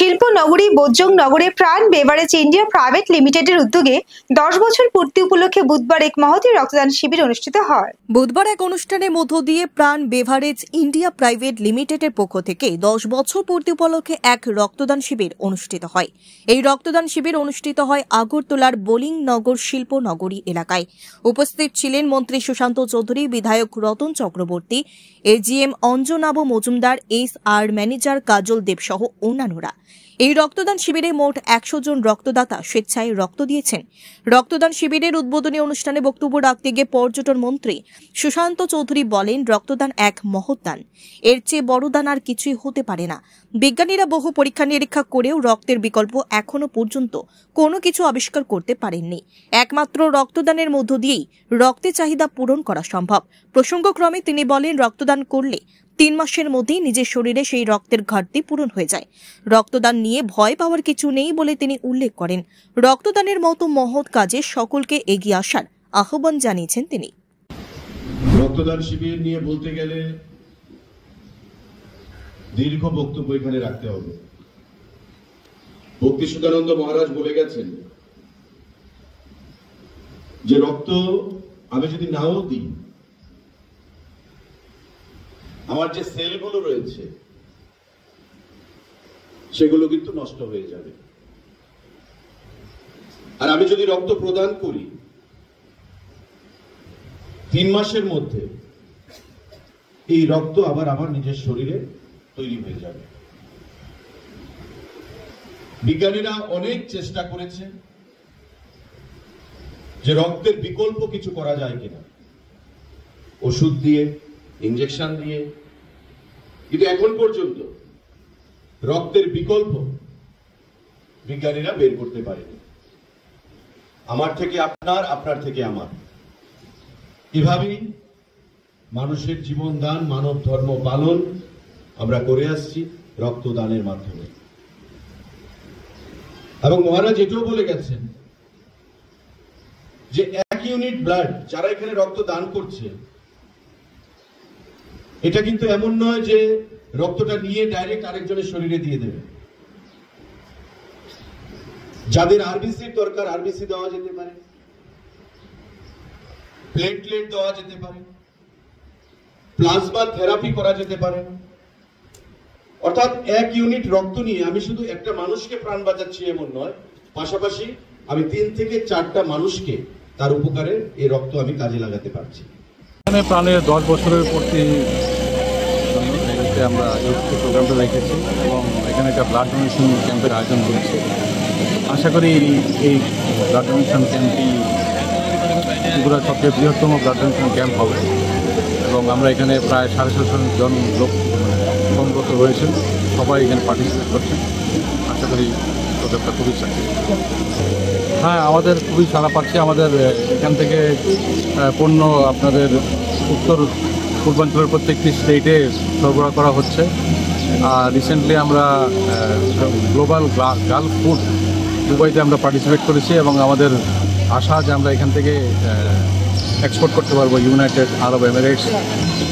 শিল্পনগরী বোজ্জং-নগরে প্রাণ beverage India private লিমিটেডের উদ্যোগে 10 বছর পূর্তি উপলক্ষে বুধবার এক মহতী রক্তদান শিবির অনুষ্ঠিত হয়। বুধবার এক অনুষ্ঠানের মধ্য দিয়ে প্রাণ বেভারেজ ইন্ডিয়া প্রাইভেট লিমিটেডের পক্ষ থেকে 10 বছর পূর্তি উপলক্ষে এক রক্তদান শিবির অনুষ্ঠিত হয়। এই রক্তদান শিবির অনুষ্ঠিত হয় আগরতলার বোলিং-নগর শিল্পনগরী এলাকায়। উপস্থিত ছিলেন মন্ত্রী সুশান্ত চৌধুরী, বিধায়ক Ratan Chakraborty, AGM Anjanabha Majumdar, SR manager Kajal Deb সহ অন্যান্যরা। এই রক্তদান শিবিরে মোট 100 জন রক্তদাতা স্বেচ্ছায় রক্ত দিয়েছেন। রক্তদান শিবিরের উদ্বোধনী অনুষ্ঠানে বক্তব্য রাখতে গিয়ে পর্যটন মন্ত্রী সুশান্ত চৌধুরী বলেন, রক্তদান এক মহৎ দান, এর চেয়ে বড় দান আর কিছুই হতে পারে না। বিজ্ঞানীরা বহু পরীক্ষা নিরীক্ষা করেও রক্তের বিকল্প এখনো পর্যন্ত কোনো কিছু আবিষ্কার করতে পারেননি। একমাত্র রক্তদানের মধ্য দিয়েই রক্তের চাহিদা পূরণ করা সম্ভব। প্রসঙ্গক্রমে তিনি বলেন, রক্তদান করলে 3 মাসের মধ্যেই নিজের শরীরে সেই রক্তের ঘাটতি পূরণ হয়ে যায়। রক্তদান নিয়ে ভয় পাওয়ার কিছু নেই বলে তিনি উল্লেখ করেন। রক্তদানের মতো মহৎ কাজে সকলকে এগিয়ে আসার আহ্বান জানিয়েছেন তিনি। রক্তদান শিবির নিয়ে বলতে গেলে দীর্ঘ বক্তব্য এখানে রাখতে হবে। ভক্তি সুধানন্দ মহারাজ বলে গেছেন যে রক্ত আমি যদি নাও দিই, আমার যে সেলগুলো রয়েছে সেগুলো কিন্তু নষ্ট হয়ে যাবে। আর আমি যদি রক্ত প্রদান করি, 3 মাসের মধ্যে এই রক্ত আবার আমার নিজের শরীরে তৈরি হয়ে যাবে। বিজ্ঞানীরা অনেক চেষ্টা করেছে যে রক্তের বিকল্প কিছু করা যায় কিনা, ওষুধ দিয়ে, ইনজেকশন দিয়ে, কিন্তু এখন পর্যন্ত রক্তের বিকল্প বিজ্ঞানীরা বের করতে পারেনি। আমার থেকে আপনার, আপনার থেকে আমার, এভাবেই মানুষের জীবন দান, মানব ধর্ম পালন আমরা করে আসছি রক্তদানের মাধ্যমে। এবং মহারাজ এটাও বলে গেছেন যে 1 ইউনিট ব্লাড যারা এখানে রক্ত দান করছে, এটা কিন্তু এমন নয় যে রক্তটা নিয়ে ডাইরেক্ট আরেকজনের শরীরে দিয়ে দেবে। যাদের আরবিসির দরকার, আরবিসি দেওয়া যেতে পারে, প্লেটলেট দেওয়া যেতে পারে, প্লাজমা থেরাপি করা যেতে পারে। অর্থাৎ 1 ইউনিট রক্ত নিয়ে আমি শুধু একটা মানুষকে প্রাণ বাঁচাচ্ছি এমন নয়, পাশাপাশি আমি 3 থেকে 4টা মানুষকে তার উপকারে এই রক্ত আমি কাজে লাগাতে পারছি। এখানে প্রাণের 10 বছরের পূর্তি আমরা এই প্রোগ্রামটা রেখেছি এবং এখানে একটা ব্লাড ডোনেশন ক্যাম্পের আয়োজন করেছি। আশা করি এই ব্লাড ডোনেশন ক্যাম্পটি ত্রিপুরার সবচেয়ে বৃহত্তম ব্লাড ডোনেশন ক্যাম্প হবে এবং আমরা এখানে প্রায় 750 জন লোক সমবেত হয়েছেন, সবাই এখানে পার্টিসিপেট করছেন। আশা করি প্রোগ্রামটা খুবই সাকসেস। হ্যাঁ, আমাদের খুবই সাড়া পাচ্ছে। আমাদের এখান থেকে পণ্য আপনাদের উত্তর পূর্বাঞ্চলের প্রত্যেকটি স্টেটে সরবরাহ করা হচ্ছে। আর রিসেন্টলি আমরা গ্লোবাল গালফ ফুড দুবাইতে আমরা পার্টিসিপেট করেছি এবং আমাদের আশা যে আমরা এখান থেকে এক্সপোর্ট করতে পারবো ইউনাইটেড আরব এমিরেটস,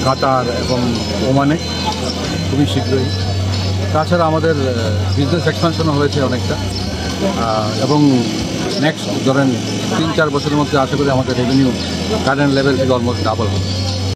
কাতার এবং ওমানে খুবই শীঘ্রই। তাছাড়া আমাদের বিজনেস এক্সপানশনও হয়েছে অনেকটা এবং নেক্সট ধরেন 3-4 বছরের মধ্যে আশা করি আমাদের রেভিনিউ কারেন্ট লেভেল থেকে অলমোস্ট ডাবল হবে।